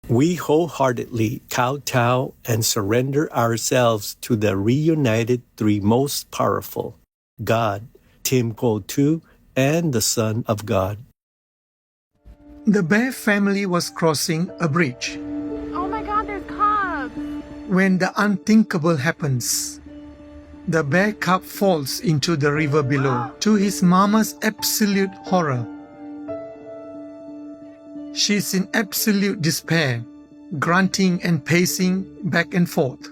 We wholeheartedly kowtow and surrender ourselves to the reunited three most powerful, God, Tim Ko-tu, and the Son of God. The bear family was crossing a bridge Oh my god, there's cubs! when the unthinkable happens. The bear cub falls into the river below, to his mama's absolute horror. She's in absolute despair, grunting and pacing back and forth.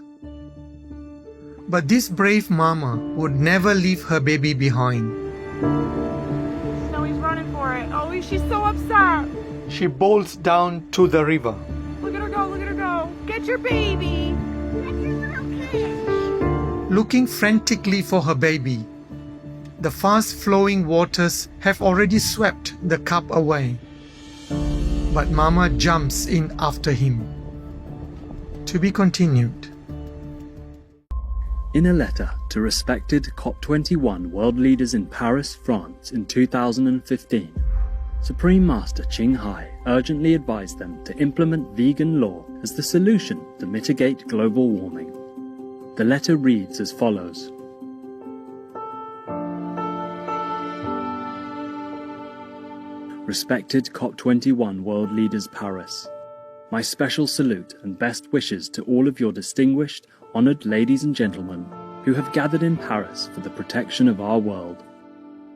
But this brave mama would never leave her baby behind. Snowy's running for it. Oh, she's so upset. She bolts down to the river. Look at her go, look at her go. Get your baby. Get your little kid. Looking frantically for her baby. The fast-flowing waters have already swept the cub away. But Mama jumps in after him. To be continued. In a letter to respected COP21 world leaders in Paris, France in 2015, Supreme Master Ching Hai urgently advised them to implement vegan law as the solution to mitigate global warming. The letter reads as follows. Respected COP21 world leaders Paris, my special salute and best wishes to all of your distinguished, honored ladies and gentlemen who have gathered in Paris for the protection of our world.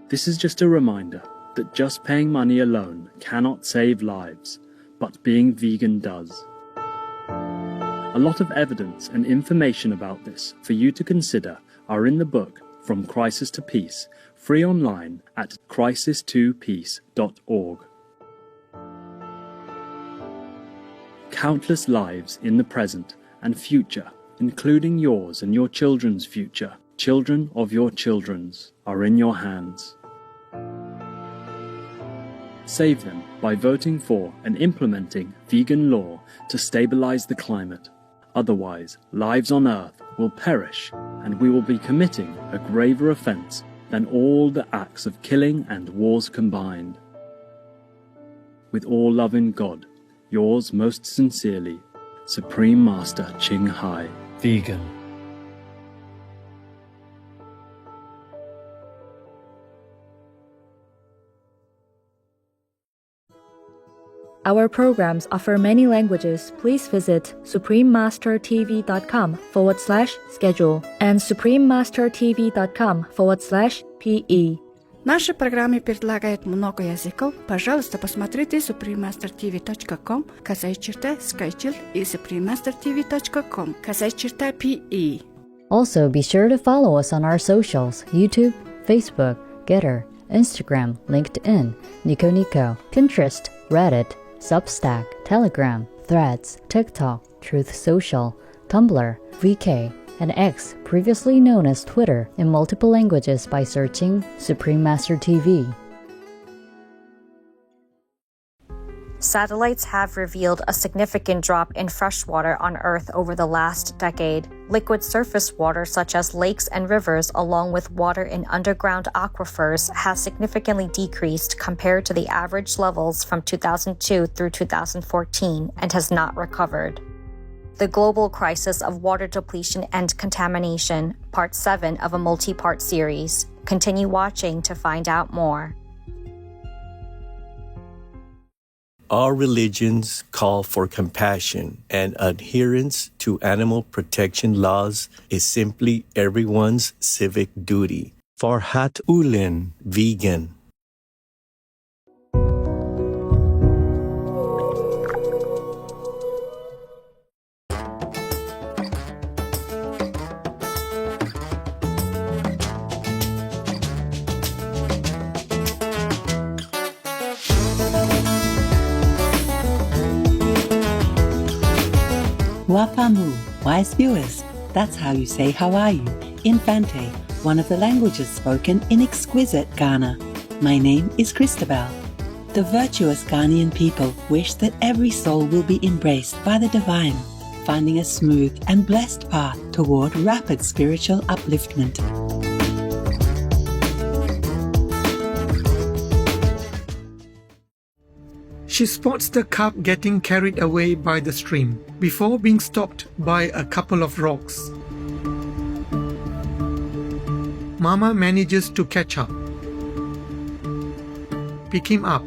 This is just a reminder that just paying money alone cannot save lives, but being vegan does. A lot of evidence and information about this for you to consider are in the book From Crisis to Peace, free online at crisis2peace.org. Countless lives in the present and future, including yours and your children's future, children of your children's, are in your hands. Save them by voting for and implementing vegan law to stabilize the climate. Otherwise, lives on Earth will perish and we will be committing a graver offense than all the acts of killing and wars combined. With all love in God, yours most sincerely, Supreme Master Ching Hai. Vegan. Our programs offer many languages. Please visit suprememastertv.com/schedule and suprememastertv.com/PE. Наши программы предлагают много языков. Пожалуйста, посмотрите suprememastertv.com, /schedule и suprememastertv.com, /PE. Also, be sure to follow us on our socials: YouTube, Facebook, Getter, Instagram, LinkedIn, Nico Nico, Pinterest, Reddit, Substack, Telegram, Threads, TikTok, Truth Social, Tumblr, VK, and X, previously known as Twitter, in multiple languages by searching Supreme Master TV. Satellites have revealed a significant drop in freshwater on Earth over the last decade. Liquid surface water such as lakes and rivers, along with water in underground aquifers, has significantly decreased compared to the average levels from 2002 through 2014 and has not recovered. The Global Crisis of Water Depletion and Contamination, Part 7 of a multi-part series. Continue watching to find out more. All religions call for compassion, and adherence to animal protection laws is simply everyone's civic duty. Farhat Ulen, vegan. Wapamu, wise viewers, that's how you say how are you, in Fante, one of the languages spoken in exquisite Ghana. My name is Christabel. The virtuous Ghanaian people wish that every soul will be embraced by the divine, finding a smooth and blessed path toward rapid spiritual upliftment. She spots the cup getting carried away by the stream before being stopped by a couple of rocks. Mama manages to catch up, pick him up,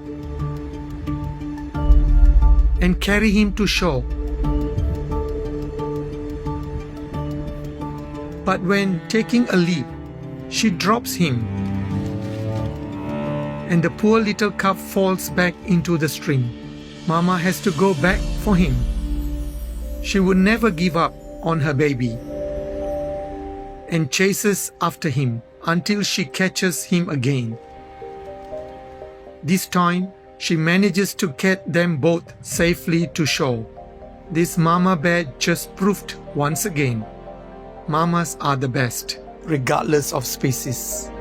and carry him to shore. But when taking a leap, she drops him, and the poor little cup falls back into the stream. Mama has to go back for him. She would never give up on her baby and chases after him until she catches him again. This time, she manages to get them both safely to shore. This mama bear just proved once again, mamas are the best, regardless of species.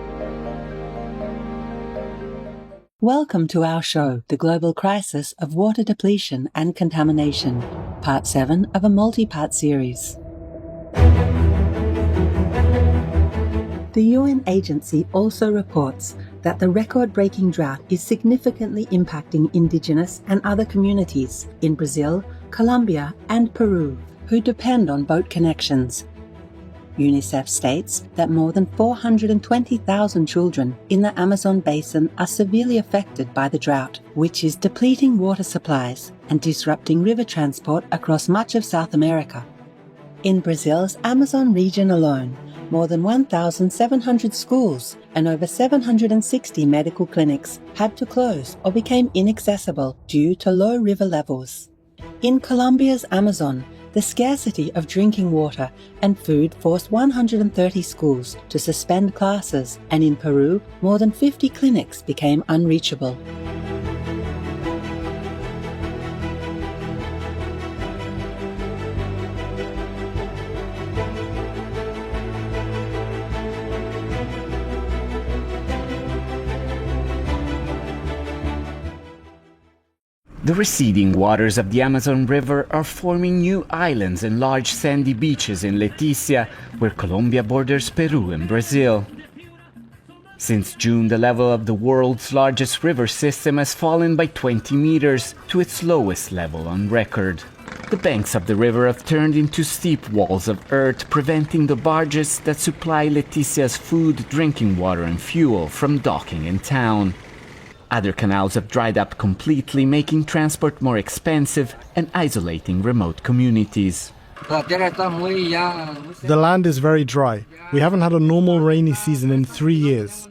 Welcome to our show, The Global Crisis of Water Depletion and Contamination, Part 7 of a multi-part series. The UN agency also reports that the record-breaking drought is significantly impacting indigenous and other communities in Brazil, Colombia, and Peru, who depend on boat connections. UNICEF states that more than 420,000 children in the Amazon basin are severely affected by the drought, which is depleting water supplies and disrupting river transport across much of South America. In Brazil's Amazon region alone, more than 1,700 schools and over 760 medical clinics had to close or became inaccessible due to low river levels. In Colombia's Amazon, the scarcity of drinking water and food forced 130 schools to suspend classes, and in Peru, more than 50 clinics became unreachable. The receding waters of the Amazon River are forming new islands and large sandy beaches in Leticia, where Colombia borders Peru and Brazil. Since June, the level of the world's largest river system has fallen by 20 meters to its lowest level on record. The banks of the river have turned into steep walls of earth, preventing the barges that supply Leticia's food, drinking water and fuel from docking in town. Other canals have dried up completely, making transport more expensive and isolating remote communities. The land is very dry. We haven't had a normal rainy season in 3 years.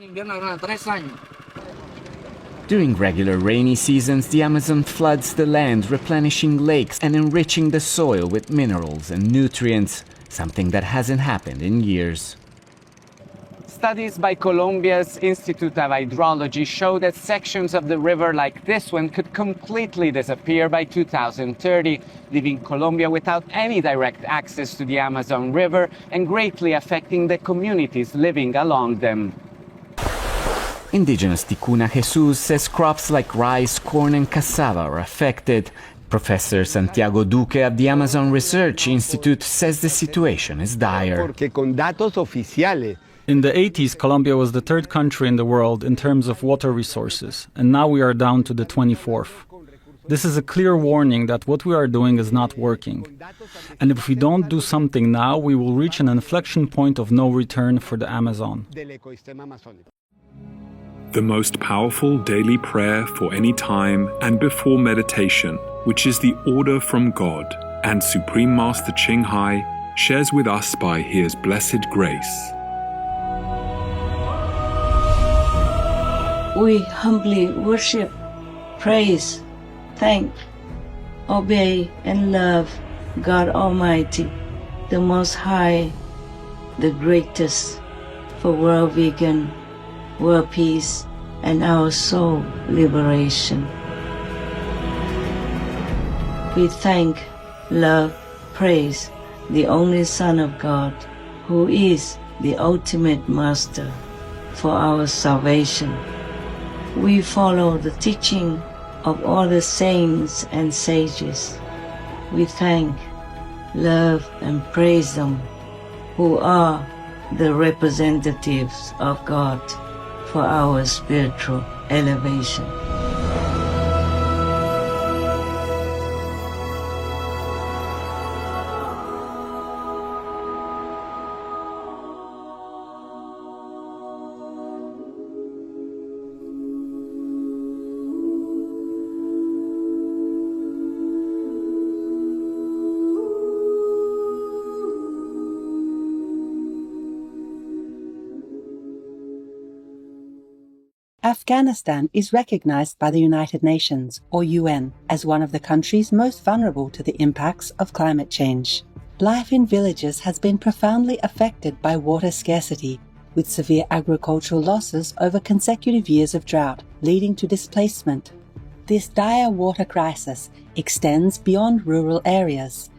During regular rainy seasons, the Amazon floods the land, replenishing lakes and enriching the soil with minerals and nutrients, something that hasn't happened in years. Studies by Colombia's Institute of Hydrology show that sections of the river like this one could completely disappear by 2030, leaving Colombia without any direct access to the Amazon River and greatly affecting the communities living along them. Indigenous Ticuna Jesus says crops like rice, corn and cassava are affected. Professor Santiago Duque of the Amazon Research Institute says the situation is dire. In the 80s, Colombia was the third country in the world in terms of water resources, and now we are down to the 24th. This is a clear warning that what we are doing is not working. And if we don't do something now, we will reach an inflection point of no return for the Amazon. The most powerful daily prayer for any time and before meditation, which is the order from God, and Supreme Master Ching Hai shares with us by His blessed grace. We humbly worship, praise, thank, obey, and love God Almighty, the Most High, the greatest, for world vegan, world peace, and our soul liberation. We thank, love, praise the only Son of God, who is the ultimate Master for our salvation. We follow the teaching of all the saints and sages. We thank, love, and praise them, who are the representatives of God for our spiritual elevation. Afghanistan is recognized by the United Nations, or UN, as one of the countries most vulnerable to the impacts of climate change. Life in villages has been profoundly affected by water scarcity, with severe agricultural losses over consecutive years of drought, leading to displacement. This dire water crisis extends beyond rural areas.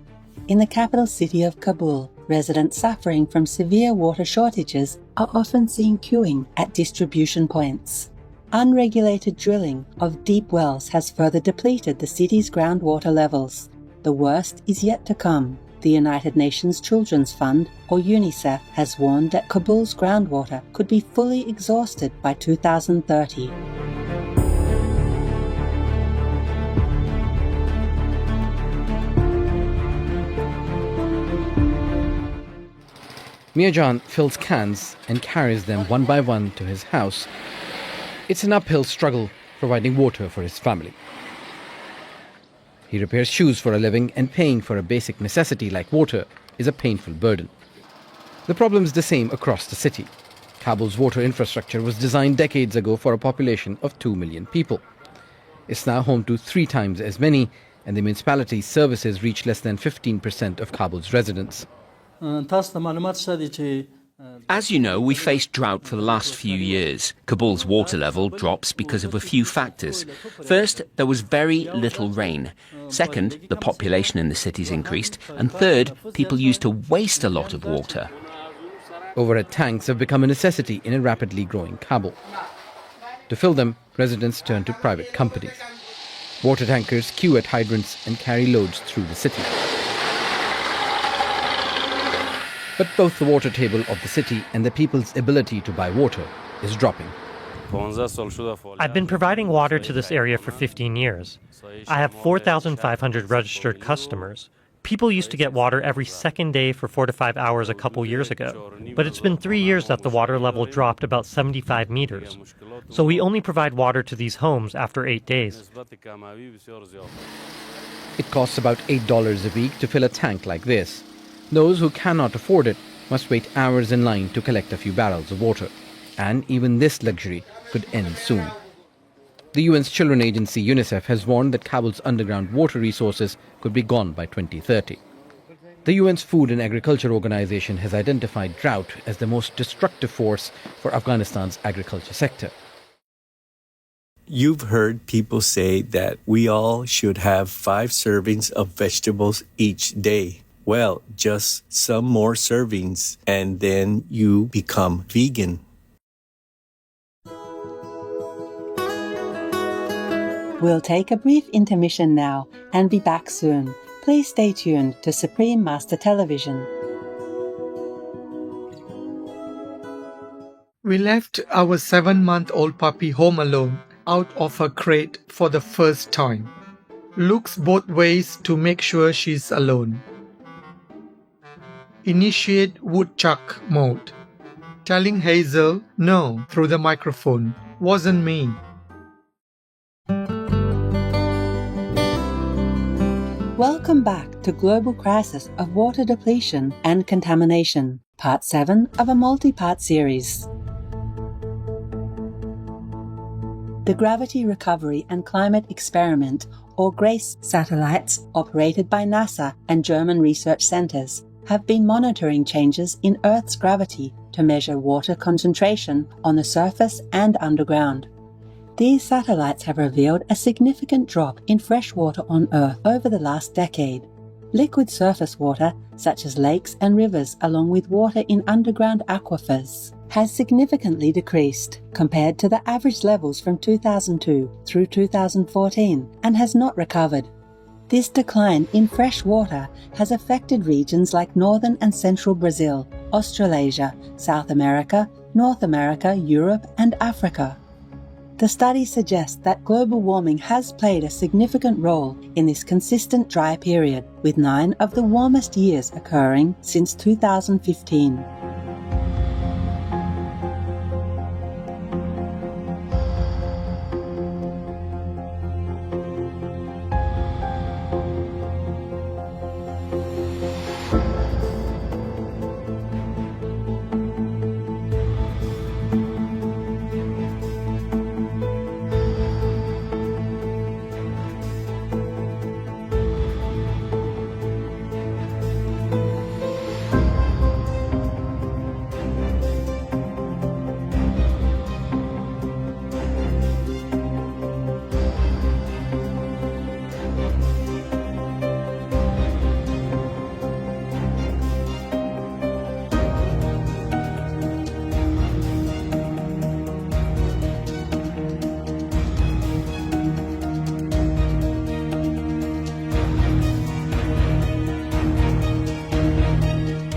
In the capital city of Kabul, residents suffering from severe water shortages are often seen queuing at distribution points. Unregulated drilling of deep wells has further depleted the city's groundwater levels. The worst is yet to come. The United Nations Children's Fund, or UNICEF, has warned that Kabul's groundwater could be fully exhausted by 2030. Mirjan fills cans and carries them one by one to his house. It's an uphill struggle providing water for his family. He repairs shoes for a living, and paying for a basic necessity like water is a painful burden. The problem is the same across the city. Kabul's water infrastructure was designed decades ago for a population of 2 million people. It's now home to 3 times as many, and the municipality's services reach less than 15% of Kabul's residents. As you know, we faced drought for the last few years. Kabul's water level drops because of a few factors. First, there was very little rain. Second, the population in the cities increased. And third, people used to waste a lot of water. Overhead tanks have become a necessity in a rapidly growing Kabul. To fill them, residents turn to private companies. Water tankers queue at hydrants and carry loads through the city. But both the water table of the city and the people's ability to buy water is dropping. I've been providing water to this area for 15 years. I have 4,500 registered customers. People used to get water every second day for 4 to 5 hours a couple years ago. But it's been 3 years that the water level dropped about 75 meters. So we only provide water to these homes after 8 days. It costs about $8 a week to fill a tank like this. Those who cannot afford it must wait hours in line to collect a few barrels of water. And even this luxury could end soon. The UN's children agency UNICEF has warned that Kabul's underground water resources could be gone by 2030. The UN's Food and Agriculture Organization has identified drought as the most destructive force for Afghanistan's agriculture sector. You've heard people say that we all should have 5 servings of vegetables each day. Well, just some more servings and then you become vegan. We'll take a brief intermission now and be back soon. Please stay tuned to Supreme Master Television. We left our 7-month-old puppy home alone, out of her crate for the first time. Looks both ways to make sure she's alone. Initiate woodchuck mode. Telling Hazel no through the microphone. Wasn't me. Welcome back to Global Crisis of Water Depletion and Contamination, Part 7 of a multi-part series. The Gravity Recovery and Climate Experiment, or GRACE satellites, operated by NASA and German research centers, have been monitoring changes in Earth's gravity to measure water concentration on the surface and underground. These satellites have revealed a significant drop in fresh water on Earth over the last decade. Liquid surface water, such as lakes and rivers, along with water in underground aquifers, has significantly decreased compared to the average levels from 2002 through 2014 and has not recovered. This decline in fresh water has affected regions like northern and central Brazil, Australasia, South America, North America, Europe, and Africa. The study suggests that global warming has played a significant role in this consistent dry period, with 9 of the warmest years occurring since 2015.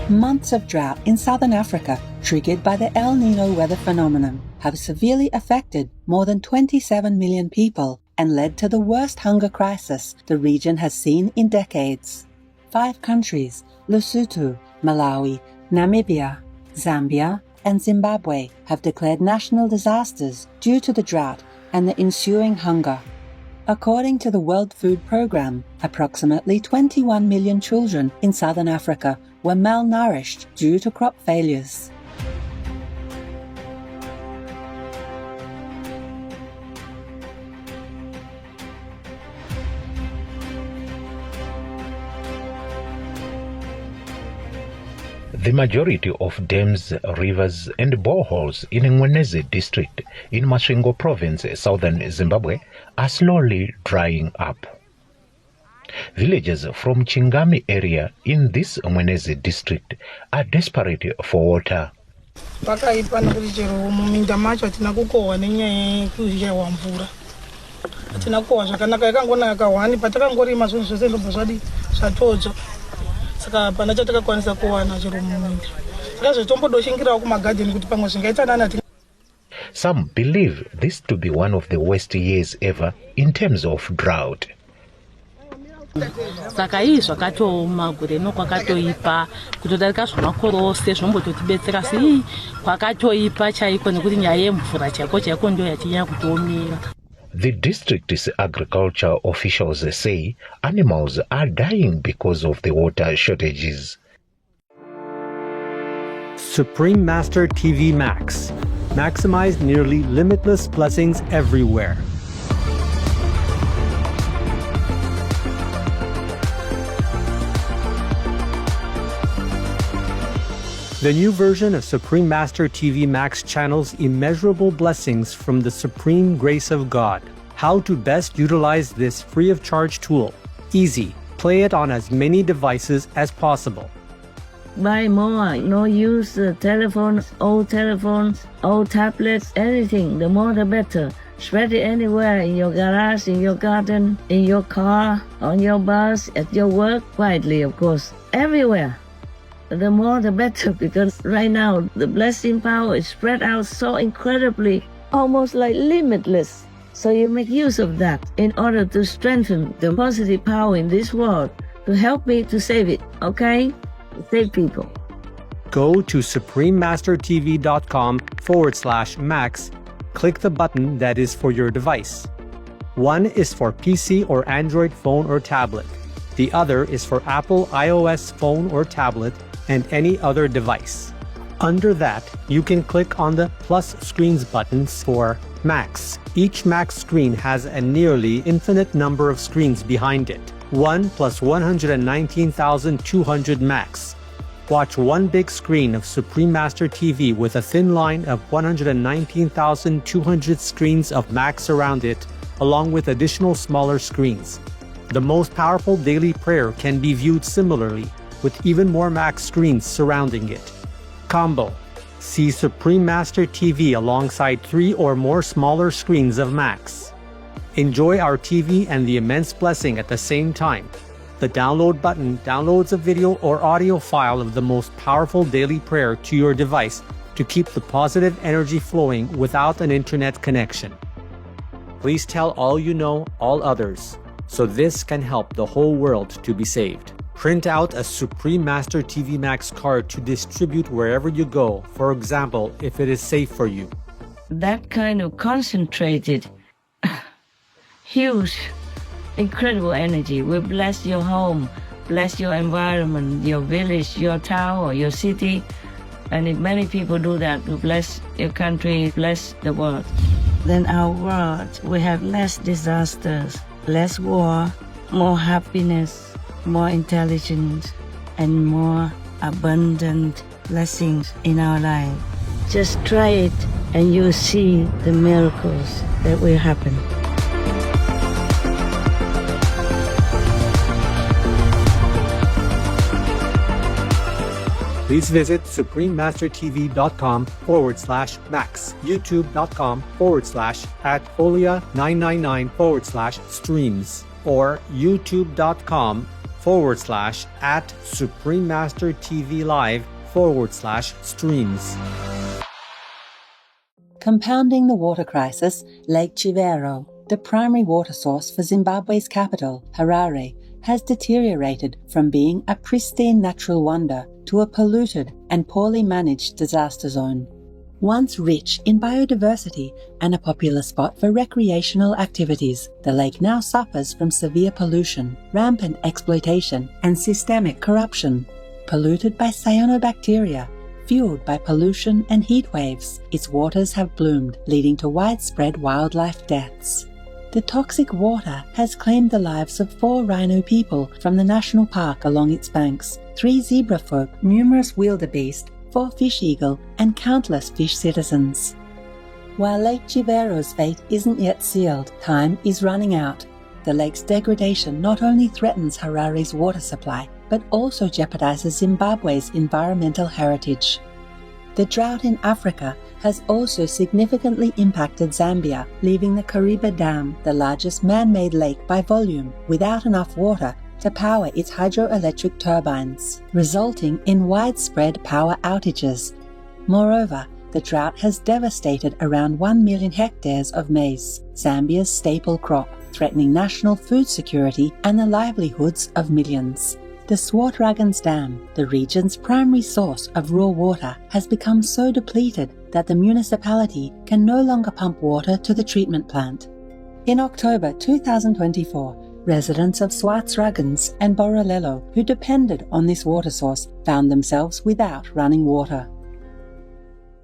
Months of drought in southern Africa, triggered by the El Nino weather phenomenon, have severely affected more than 27 million people and led to the worst hunger crisis the region has seen in decades. 5 countries, Lesotho, Malawi, Namibia, Zambia, and Zimbabwe, have declared national disasters due to the drought and the ensuing hunger. According to the World Food Programme, approximately 21 million children in southern Africa were malnourished due to crop failures. The majority of dams, rivers and boreholes in Ngweneze district in Masvingo province, southern Zimbabwe, are slowly drying up. Villagers from Chingami area in this Ngweneze district are desperate for water. Pakaipa nokuti chero muminda macho atina kukohwa nenyaya yekushaiwa mvura. Atina kukohwa zvakanaka, yakangona yakawani patakangorima zvinhu zvose ndobva zvadi zvatodzwa. Saka pana chatakakwanisa kuwana chero muminda. Saka zvetombodoshingira kumagadheni kuti pamwe zvingaita nani. Some believe this to be one of the worst years ever in terms of drought. Saka izvi zvakatooma gore nokwakatoipa kutodarika zvemakorose zvinombototibetsera sei kwakatoipa chaiko nekuti nyaya yemvura chaiko ndo yachinyanya kutoomera. The district's agriculture officials say animals are dying because of the water shortages. Supreme Master TV Max. Maximize nearly limitless blessings everywhere. The new version of Supreme Master TV Max channels immeasurable blessings from the supreme grace of God. How to best utilize this free of charge tool. Easy. Play it on as many devices as possible. Buy more, no use telephones, old tablets, anything, the more the better. Spread it anywhere, in your garage, in your garden, in your car, on your bus, at your work, quietly of course, everywhere. The more the better, because right now the blessing power is spread out so incredibly, almost like limitless. So you make use of that in order to strengthen the positive power in this world, to help me to save it, okay? Save people. Go to suprememastertv.com/max. Click the button that is for your device. One is for PC or Android phone or tablet. The other is for Apple iOS phone or tablet and any other device. Under that, you can click on the plus screens buttons for Max. Each Max screen has a nearly infinite number of screens behind it. 1 plus 119,200 Max. Watch one big screen of Supreme Master TV with a thin line of 119,200 screens of Max around it, along with additional smaller screens. The most powerful daily prayer can be viewed similarly, with even more Max screens surrounding it. Combo. See Supreme Master TV alongside 3 or more smaller screens of Max. Enjoy our TV and the immense blessing at the same time. The download button downloads a video or audio file of the most powerful daily prayer to your device to keep the positive energy flowing without an internet connection. Please tell all you know, all others, so this can help the whole world to be saved. Print out a Supreme Master TV Max card to distribute wherever you go, for example, if it is safe for you. That kind of concentrated, huge, incredible energy will bless your home, bless your environment, your village, your town, or your city. And if many people do that, to bless your country, bless the world. Then our world will have less disasters, less war, more happiness, more intelligence, and more abundant blessings in our life. Just try it and you'll see the miracles that will happen. Please visit suprememastertv.com/max, youtube.com/@folia999/streams, or youtube.com/max @SupremeMasterTVLive/streams. Compounding the water crisis, Lake Chivero, the primary water source for Zimbabwe's capital, Harare, has deteriorated from being a pristine natural wonder to a polluted and poorly managed disaster zone. Once rich in biodiversity and a popular spot for recreational activities, the lake now suffers from severe pollution, rampant exploitation, and systemic corruption. Polluted by cyanobacteria, fueled by pollution and heat waves, its waters have bloomed, leading to widespread wildlife deaths. The toxic water has claimed the lives of 4 rhino people from the national park along its banks, 3 zebra folk, numerous wildebeest, 4 fish eagle, and countless fish citizens. While Lake Chivero's fate isn't yet sealed, time is running out. The lake's degradation not only threatens Harare's water supply, but also jeopardizes Zimbabwe's environmental heritage. The drought in Africa has also significantly impacted Zambia, leaving the Kariba Dam, the largest man-made lake by volume, without enough water to power its hydroelectric turbines, resulting in widespread power outages. Moreover, the drought has devastated around 1 million hectares of maize, Zambia's staple crop, threatening national food security and the livelihoods of millions. The Swartdragons Dam, the region's primary source of raw water, has become so depleted that the municipality can no longer pump water to the treatment plant. In October 2024, residents of Swartdragons and Borrolelo, who depended on this water source, found themselves without running water.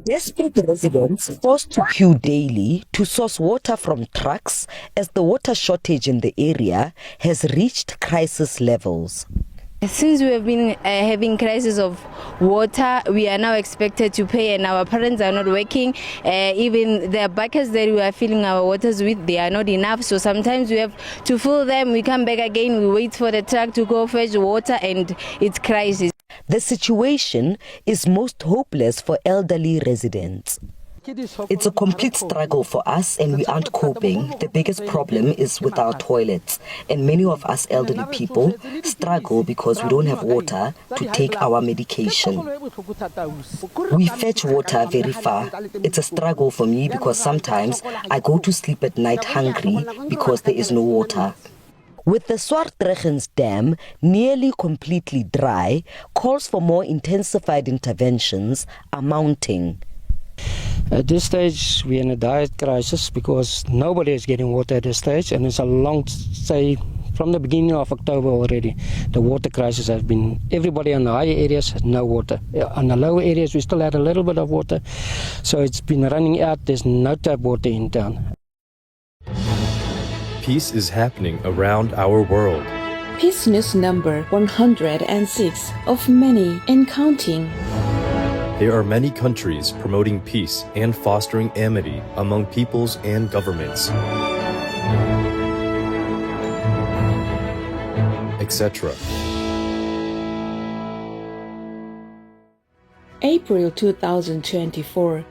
Desperate residents forced to queue daily to source water from trucks as the water shortage in the area has reached crisis levels. Since we have been having crisis of water, we are now expected to pay, and our parents are not working. Even the buckets that we are filling our waters with, they are not enough. So sometimes we have to fill them, we come back again, we wait for the truck to go fetch water, and it's crisis. The situation is most hopeless for elderly residents. It's a complete struggle for us and we aren't coping. The biggest problem is with our toilets, and many of us elderly people struggle because we don't have water to take our medication. We fetch water very far. It's a struggle for me because sometimes I go to sleep at night hungry because there is no water. With the Swartdragons Dam nearly completely dry, calls for more intensified interventions are mounting. At this stage, we're in a dire crisis because nobody is getting water at this stage, and it's a long stay from the beginning of October already. The water crisis has been, everybody in the higher areas had no water. On the lower areas, we still had a little bit of water, so it's been running out. There's no tap water in town. Peace is happening around our world. Peace News number 106 of many and counting. There are many countries promoting peace and fostering amity among peoples and governments, etc. April 2024.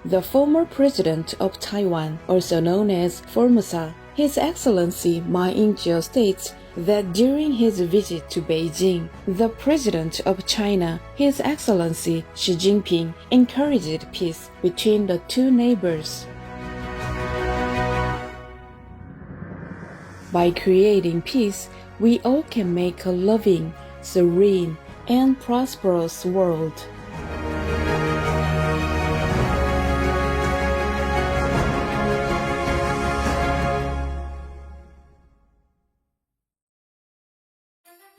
The former president of Taiwan, also known as Formosa, His Excellency Ma Ying-jeou states that during his visit to Beijing, the President of China, His Excellency Xi Jinping, encouraged peace between the two neighbors. By creating peace, we all can make a loving, serene, and prosperous world.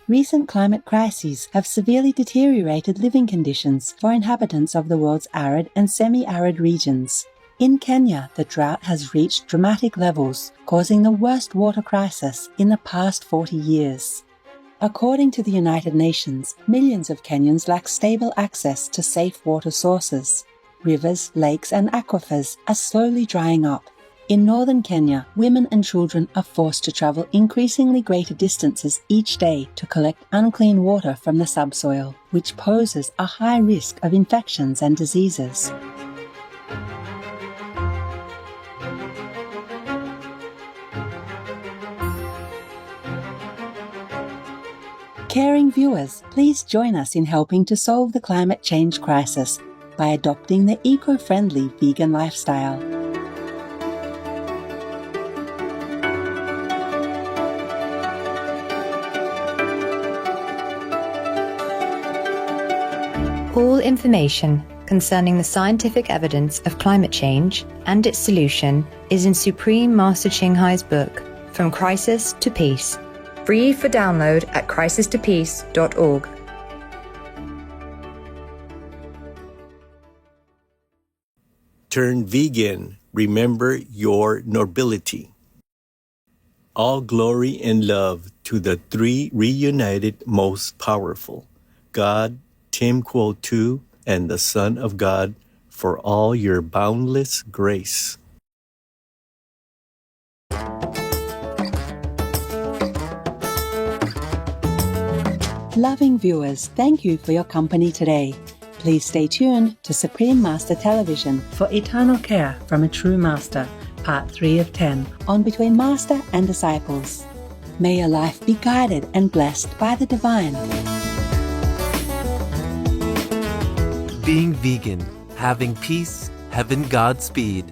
Recent climate crises have severely deteriorated living conditions for inhabitants of the world's arid and semi-arid regions. In Kenya, the drought has reached dramatic levels, causing the worst water crisis in the past 40 years. According to the United Nations, millions of Kenyans lack stable access to safe water sources. Rivers, lakes, and aquifers are slowly drying up. In northern Kenya, women and children are forced to travel increasingly greater distances each day to collect unclean water from the subsoil, which poses a high risk of infections and diseases. Caring viewers, please join us in helping to solve the climate change crisis by adopting the eco-friendly vegan lifestyle. All information concerning the scientific evidence of climate change and its solution is in Supreme Master Ching Hai's book, From Crisis to Peace, free for download at crisistopeace.org. Turn vegan. Remember your nobility. All glory and love to the three reunited most powerful, God, Tim Quo II, and the Son of God, for all your boundless grace. Loving viewers, thank you for your company today. Please stay tuned to Supreme Master Television for Eternal Care from a True Master, Part 3 of 10, on Between Master and Disciples. May your life be guided and blessed by the divine. Being vegan, having peace, having Godspeed.